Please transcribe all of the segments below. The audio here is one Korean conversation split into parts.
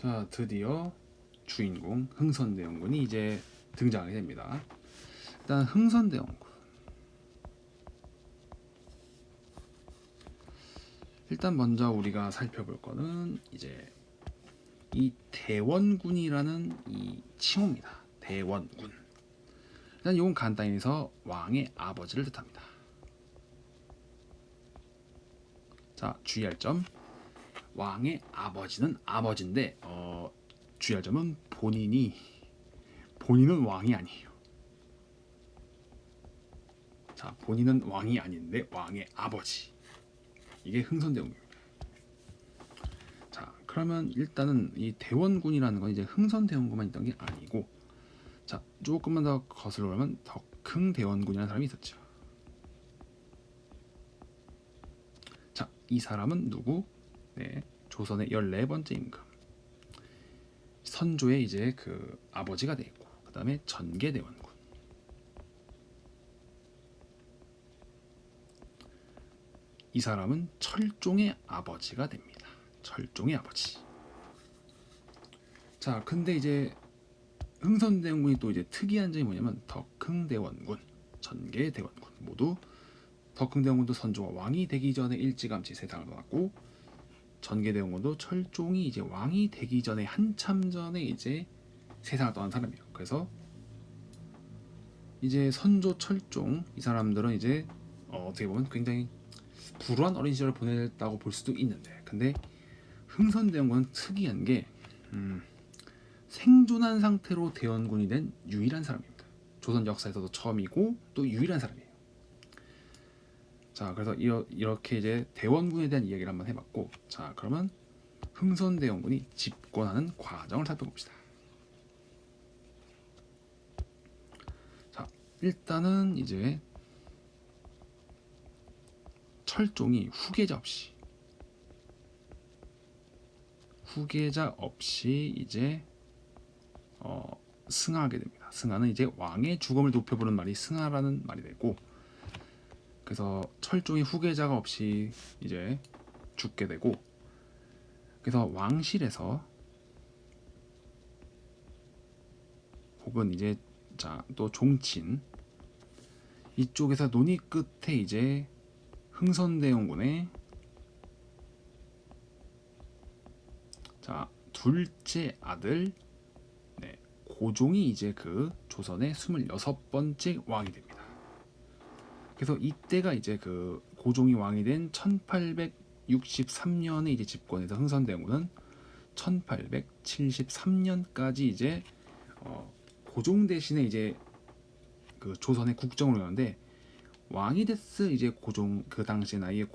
자, 드디어 주인공 흥선대원군이 이제 등장하게 됩니다. 일단 흥선대원군, 일단 먼저 우리가 살펴볼 거는 이제 이 대원군이라는 이 칭호입니다. 대원군. 일단 이건 간단히 해서 왕의 아버지를 뜻합니다. 자, 주의할 점, 왕의 아버지는 아버지인데 주의할 점은 본인은 왕이 아니에요. 자, 본인은 왕이 아닌데 왕의 아버지, 이게 흥선대원군입니다. 자, 그러면 일단은 이 대원군이라는 건 이제 흥선대원군만 있던 게 아니고, 자, 조금만 더 거슬러 가면 덕흥대원군이라는 사람이 있었죠. 자, 이 사람은 누구? 네, 조선의 14번째 임금 선조의 이제 그 아버지가 돼 있고, 그 다음에 전개대원군. 이 사람은 철종의 아버지가 됩니다. 철종의 아버지. 자, 근데 이제 흥선대원군이 또 이제 특이한 점이 뭐냐면 덕흥대원군, 전개대원군 모두, 덕흥대원군도 선조가 왕이 되기 전에 일찌감치 세상을 떠났고, 전개대원군도 철종이 이제 왕이 되기 전에 한참 전에 이제 세상을 떠난 사람이에요. 그래서 이제 선조, 철종 이 사람들은 이제 어떻게 보면 굉장히 불우한 어린 시절을 보냈다고 볼 수도 있는데, 근데 흥선대원군은 특이한 게 생존한 상태로 대원군이 된 유일한 사람입니다. 조선 역사에서도 처음이고 또 유일한 사람이에요. 자, 그래서 이렇게 이제 대원군에 대한 이야기를 한번 해봤고, 자, 그러면 흥선대원군이 집권하는 과정을 살펴봅시다. 자, 일단은 이제 철종이 후계자 없이 이제 승하하게 됩니다. 승하는 이제 왕의 죽음을 높여보는 말이 승하라는 말이 되고, 그래서 철종이 후계자가 없이 이제 죽게 되고, 그래서 왕실에서 혹은 이제 또 종친 이쪽에서 논의 끝에 이제 흥선대원군의 둘째 아들, 네, 고종이 이제 그 조선의 26번째 왕이 됩니다. 그래서 이때가 이제 그 고종이 왕이 된 1863년에 이제 집권해서 흥선대원군은 1873년까지 이제 고종 대신에 이제 그 조선의 국정을 운영하는데, 왕이 됐을 이제 고종 그 당시 나이의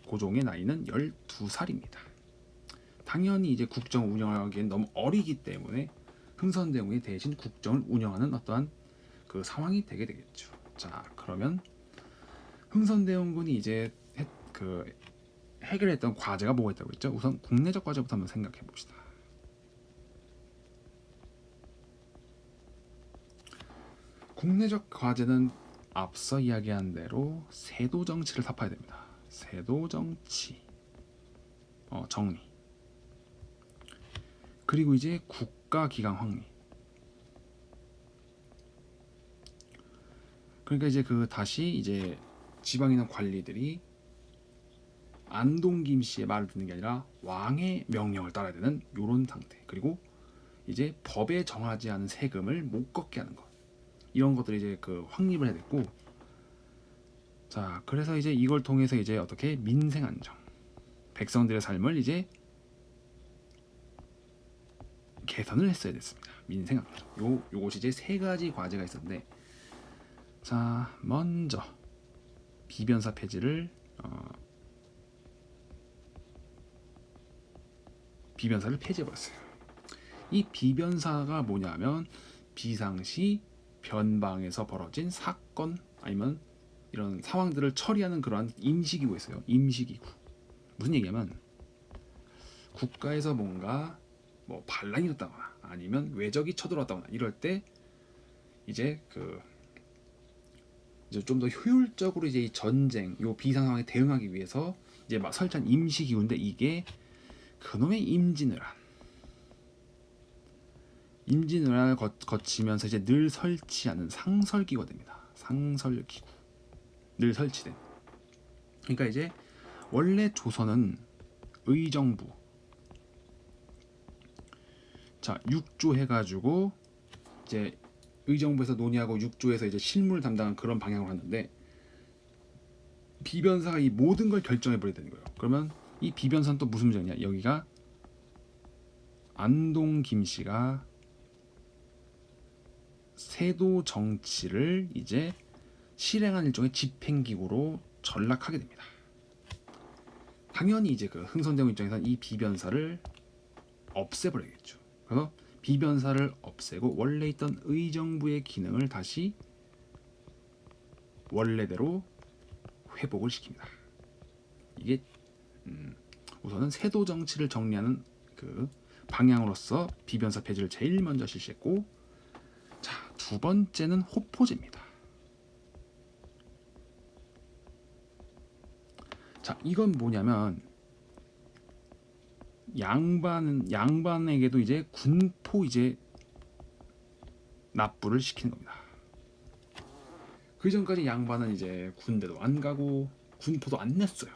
고종의 나이는 12살입니다. 당연히 이제 국정 운영하기엔 너무 어리기 때문에 흥선대원군이 대신 국정을 운영하는 어떠한 그 상황이 되게 되겠죠. 자, 그러면 흥선대원군이 이제 해결했던 과제가 뭐가 있다고 했죠? 우선 국내적 과제부터 한번 생각해 봅시다. 국내적 과제는 앞서 이야기한 대로 세도 정치를 삽화해야 됩니다. 세도 정치 정리, 그리고 이제 국가 기강 확립. 그러니까 이제 다시 이제 지방에 있는 관리들이 안동 김씨의 말을 듣는 게 아니라 왕의 명령을 따라야 되는 요런 상태. 그리고 이제 법에 정하지 않은 세금을 못 걷게 하는 것, 이런 것들이 이제 확립을 해야 됐고, 자, 그래서 이제 이걸 통해서 이제 어떻게 민생 안정, 백성들의 삶을 이제 개선을 했어야 됐습니다. 민생 안정. 요것이 이제 세 가지 과제가 있었는데, 자, 먼저 비변사 폐지를 비변사를 폐지해버렸어요. 이 비변사가 뭐냐면 비상시 변방에서 벌어진 사건 아니면 이런 상황들을 처리하는 그러한 임시기구였어요. 임시기구. 무슨 얘기냐면 국가에서 뭔가 뭐 반란이 일어났다거나 아니면 외적이 쳐들어왔다거나 이럴 때 이제 이제 좀 더 효율적으로 이제 이 전쟁, 요 비상 상황에 대응하기 위해서 이제 막 설치한 임시기구인데, 이게 그놈의 임진왜란, 임진왜란을 거치면서 이제 늘 설치하는 상설기구가 됩니다. 상설기구. 늘 설치된. 그러니까 이제 원래 조선은 의정부, 자 6조 해가지고 이제 의정부에서 논의하고 6조에서 이제 실무를 담당한 그런 방향으로 하는데, 비변사가 이 모든 걸 결정해 버려야 되는 거예요. 그러면 이 비변사는 또 무슨 문제냐? 여기가 안동 김씨가 세도 정치를 이제 실행한 일종의 집행기구로 전락하게 됩니다. 당연히 이제 그 흥선대원 입장에서는 이 비변사를 없애버려야겠죠. 그래서 비변사를 없애고 원래 있던 의정부의 기능을 다시 원래대로 회복을 시킵니다. 이게 우선은 세도 정치를 정리하는 그 방향으로서 비변사 폐지를 제일 먼저 실시했고, 자, 두 번째는 호포제입니다. 자, 이건 뭐냐면 양반에게도 이제 군포 이제 납부를 시키는 겁니다. 그 전까지 양반은 이제 군대도 안 가고 군포도 안 냈어요.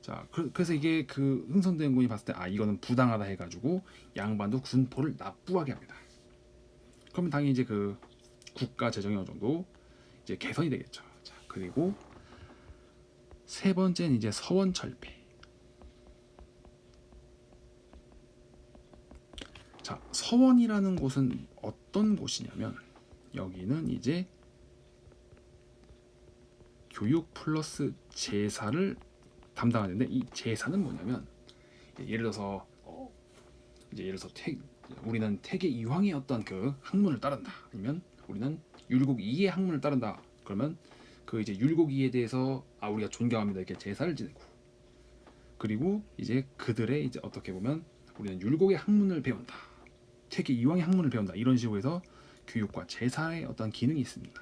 자, 그래서 이게 그 흥선대원군이 봤을 때 이거는 부당하다 해가지고 양반도 군포를 납부하게 합니다. 그러면 당연히 이제 그 국가 재정이 어느 정도 이제 개선이 되겠죠. 자, 그리고 세 번째는 이제 서원철폐. 자, 서원이라는 곳은 어떤 곳이냐면 여기는 이제 교육 플러스 제사를 담당하는데, 이 제사는 뭐냐면 예를 들어서 우리는 태계 이황의 어떤 그 학문을 따른다, 아니면 우리는 율곡 이의 학문을 따른다. 그러면 그 이제 율곡 이에 대해서 우리가 존경합니다 이렇게 제사를 지내고, 그리고 이제 그들의 이제 어떻게 보면 우리는 율곡의 학문을 배운다, 태계 이황의 학문을 배운다, 이런 식으로 해서 교육과 제사의 어떤 기능이 있습니다.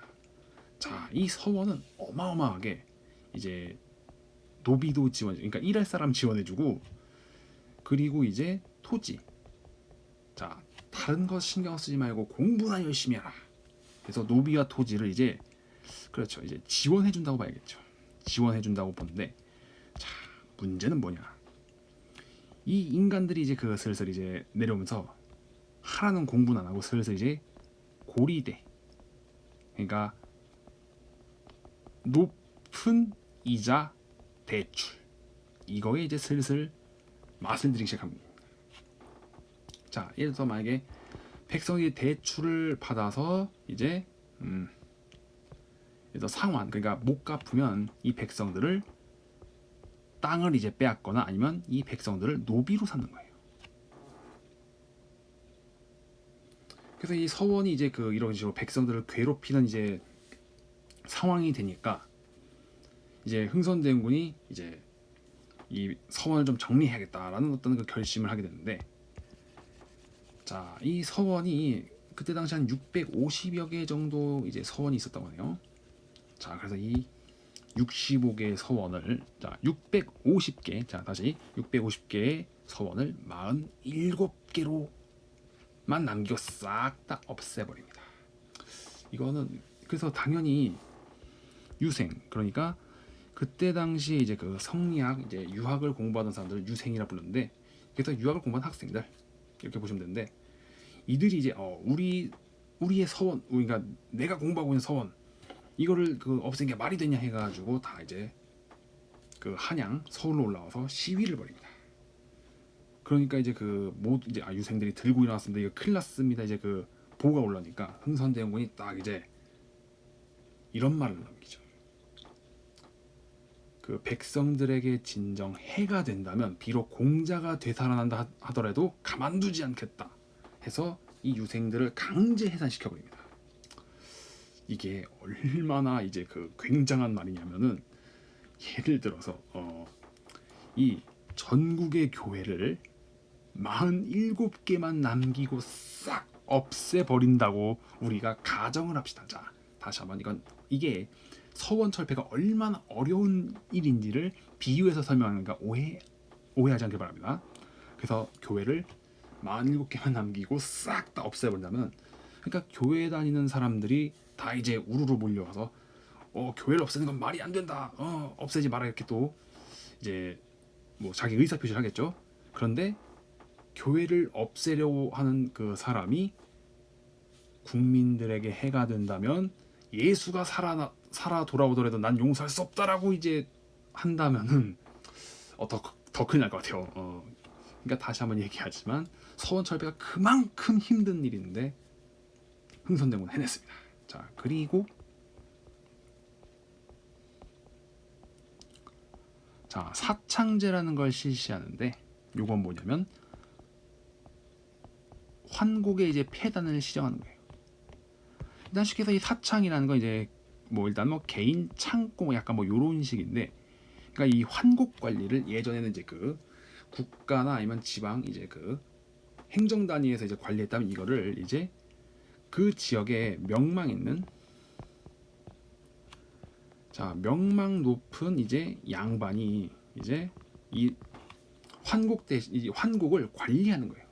자, 이 서원은 어마어마하게 이제 노비도 지원, 그러니까 일할 사람 지원해주고, 그리고 이제 토지, 자 다른 거 신경 쓰지 말고 공부나 열심히 하라. 그래서 노비와 토지를 이제 그렇죠, 이제 지원해준다고 봐야겠죠. 지원해준다고 보는데, 자 문제는 뭐냐? 이 인간들이 이제 그 슬슬 이제 내려오면서 하라는 공부는 안 하고 슬슬 이제 고리대, 그러니까 높은 이자 대출, 이거에 이제 슬슬 맛을 들이기 시작합니다. 자, 예를 들어서 만약에 백성이 대출을 받아서 이제 그래서 상환, 그러니까 못 갚으면 이 백성들을 땅을 이제 빼앗거나 아니면 이 백성들을 노비로 삼는 거예요. 그래서 이 서원이 이제 그 이런 식으로 백성들을 괴롭히는 이제 상황이 되니까 이제 흥선대원군이 이제 이 서원을 좀 정리해야겠다라는 어떤 그 결심을 하게 되는데, 자, 이 서원이 그때 당시 한 650여 개 정도 이제 서원이 있었다고 하네요. 자, 그래서 이 65개의 서원을, 자 650개, 자 다시 650개의 서원을 47개로만 남기고 싹 다 없애버립니다. 이거는 그래서 당연히 유생, 그러니까 그때 당시에 이제 그 성리학, 이제 유학을 공부하던 사람들을 유생이라 부르는데, 그래서 유학을 공부한 학생들 이렇게 보시면 되는데, 이들이 이제 우리의 서원, 그러니까 내가 공부하고 있는 서원, 이거를 그 없앤 게 말이 되냐 해가지고 다 이제 그 한양 서울로 올라와서 시위를 벌입니다. 그러니까 이제 그 모두 이제 유생들이 들고 일어났습니다. 이거 큰일 났습니다. 이제 그 보고가 올라오니까 흥선대원군이 딱 이제 이런 말을 남기죠. 그 백성들에게 진정 해가 된다면 비록 공자가 되살아난다 하더라도 가만두지 않겠다 해서 이 유생들을 강제 해산시켜 버립니다. 이게 얼마나 이제 그 굉장한 말이냐면은, 예를 들어서 이 전국의 교회를 47개만 남기고 싹 없애버린다고 우리가 가정을 합시다. 자, 다시 한번 이게 서원철폐가 얼마나 어려운 일인지를 비유해서 설명하니까 오해하지 않길 바랍니다. 그래서 교회를 47개만 남기고 싹 다 없애버린다면, 그러니까 교회 다니는 사람들이 다 이제 우르르 몰려와서 교회를 없애는 건 말이 안 된다. 없애지 마라 이렇게 또 이제 뭐 자기 의사 표시를 하겠죠. 그런데 교회를 없애려고 하는 그 사람이 국민들에게 해가 된다면, 예수가 살아 돌아오더라도 난 용서할 수 없다라고 이제 한다면은 더 큰일 날 것 같아요. 그러니까 다시 한번 얘기하지만 서원철배가 그만큼 힘든 일인데 흥선대원군 해냈습니다. 자, 그리고 자, 사창제라는 걸 실시하는데, 요건 뭐냐면 환국의 이제 폐단을 시정하는 거예요. 일단 쉽게 해서 이 사창이라는 건 이제 뭐 일단 뭐 개인 창고 약간 뭐 요런 식인데, 그러니까 이 환국 관리를 예전에는 이제 그 국가나 아니면 지방 이제 그 행정 단위에서 이제 관리했다면, 이거를 이제 그 지역에 명망 있는, 자, 명망 높은 이제 양반이 이제 이 환국을 관리하는 거예요.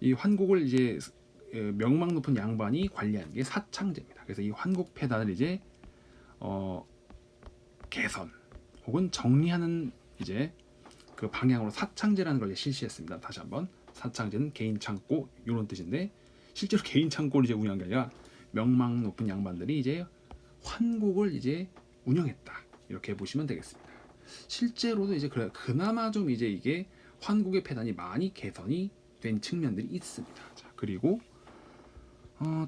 이 환국을 이제 명망 높은 양반이 관리하는 게 사창제입니다. 그래서 이 환국 폐단을 이제 개선 혹은 정리하는 이제 그 방향으로 사창제라는 걸 이제 실시했습니다. 다시 한번, 사창제는 개인 창고 이런 뜻인데, 실제로 개인 창고를 이제 운영한 게 아니라 명망 높은 양반들이 이제 환국을 이제 운영했다, 이렇게 보시면 되겠습니다. 실제로도 이제 그나마 좀 이제 이게 환국의 폐단이 많이 개선이 된 측면들이 있습니다. 자, 그리고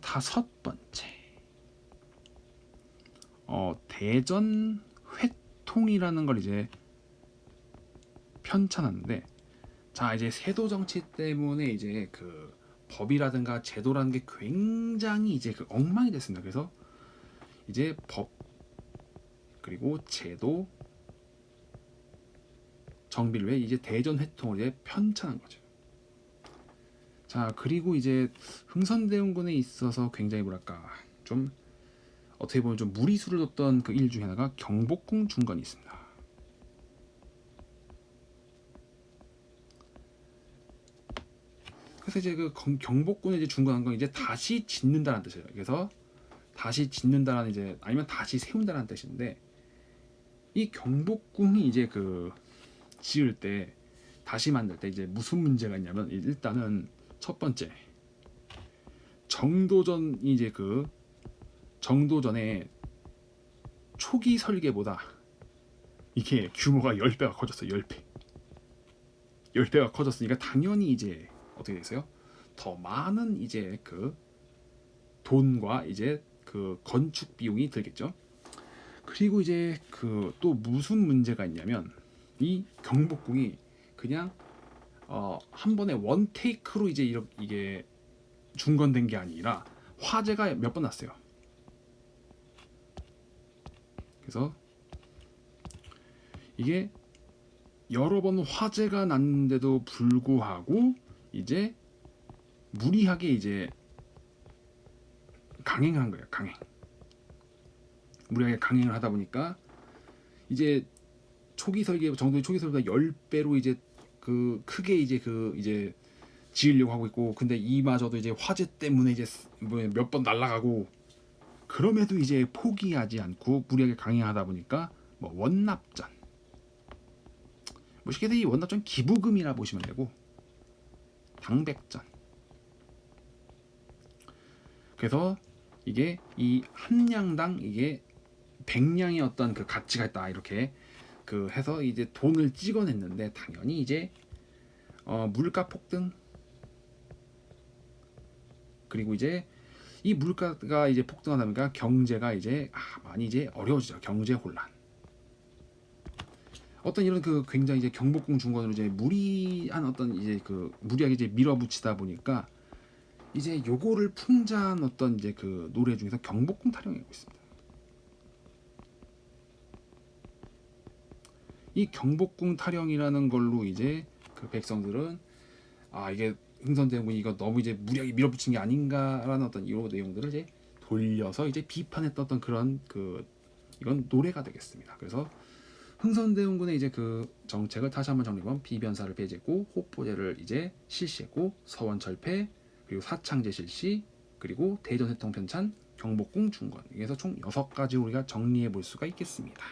다섯 번째, 대전 회통이라는 걸 이제 편찬하는데, 자, 이제 세도 정치 때문에 이제 그 법이라든가 제도라는 게 굉장히 이제 그 엉망이 됐습니다. 그래서 이제 법 그리고 제도 정비를 위해 이제 대전 회통을 이제 편찬한 거죠. 자, 그리고 이제 흥선대원군에 있어서 굉장히 뭐랄까 좀 어떻게 보면 좀 무리수를 뒀던 그 일 중에 하나가 경복궁 중건이 있습니다. 그래서 이제 그 경복궁에 이제 중건한 건 이제 다시 짓는다는 뜻이에요. 그래서 다시 짓는다라는 이제 아니면 다시 세운다라는 뜻인데, 이 경복궁이 이제 그 지을 때 다시 만들 때 이제 무슨 문제가 있냐면, 일단은 첫 번째, 정도전이 이제 그 정도전의 초기 설계보다 이게 규모가 10배가 커졌어요. 10배가 커졌으니까 당연히 이제 어떻게 됐어요? 더 많은 이제 그 돈과 이제 그 건축 비용이 들겠죠. 그리고 이제 그 또 무슨 문제가 있냐면, 이 경복궁이 그냥 한 번에 원 테이크로 이제 이게 중건된 게 아니라 화재가 몇 번 났어요. 그래서 이게 여러 번 화재가 났는데도 불구하고 이제 무리하게 이제 강행을 한 거예요. 무리하게 강행을 하다 보니까 이제 초기 설계 정도의 초기 설계보다 10배로 이제 그 크게 이제 지으려고 하고 있고, 근데 이마저도 이제 화재 때문에 이제 몇 번 날아가고, 그럼에도 이제 포기하지 않고 무리하게 강행하다 보니까 뭐 원납전, 뭐 쉽게 이 원납전 기부금이라 보시면 되고, 당백전. 그래서 이게 이 한 냥당 이게 100냥의 어떤 그 가치가 있다, 이렇게 그 해서 이제 돈을 찍어냈는데, 당연히 이제 물가 폭등, 그리고 이제 이 물가가 이제 폭등하다 보니까 경제가 이제 많이 이제 어려워지죠. 경제 혼란. 어떤 이런 그 굉장히 이제 경복궁 중건으로 이제 무리한 어떤 이제 그 무리하게 이제 밀어붙이다 보니까 이제 요거를 풍자한 어떤 이제 그 노래 중에서 경복궁 타령이라고 있습니다. 이 경복궁 타령이라는 걸로 이제 그 백성들은 이게 흥선대원군이 이거 너무 이제 무리하게 밀어붙인 게 아닌가라는 어떤 이런 내용들을 이제 돌려서 이제 비판했던 어떤 그런 그 이건 노래가 되겠습니다. 그래서 흥선대원군의 이제 그 정책을 다시 한번 정리해보면 비변사를 배제했고 호포제를 이제 실시했고 서원 철폐 그리고 사창제 실시 그리고 대전 해통 편찬 경복궁 중건. 그래서 총 6가지 우리가 정리해 볼 수가 있겠습니다.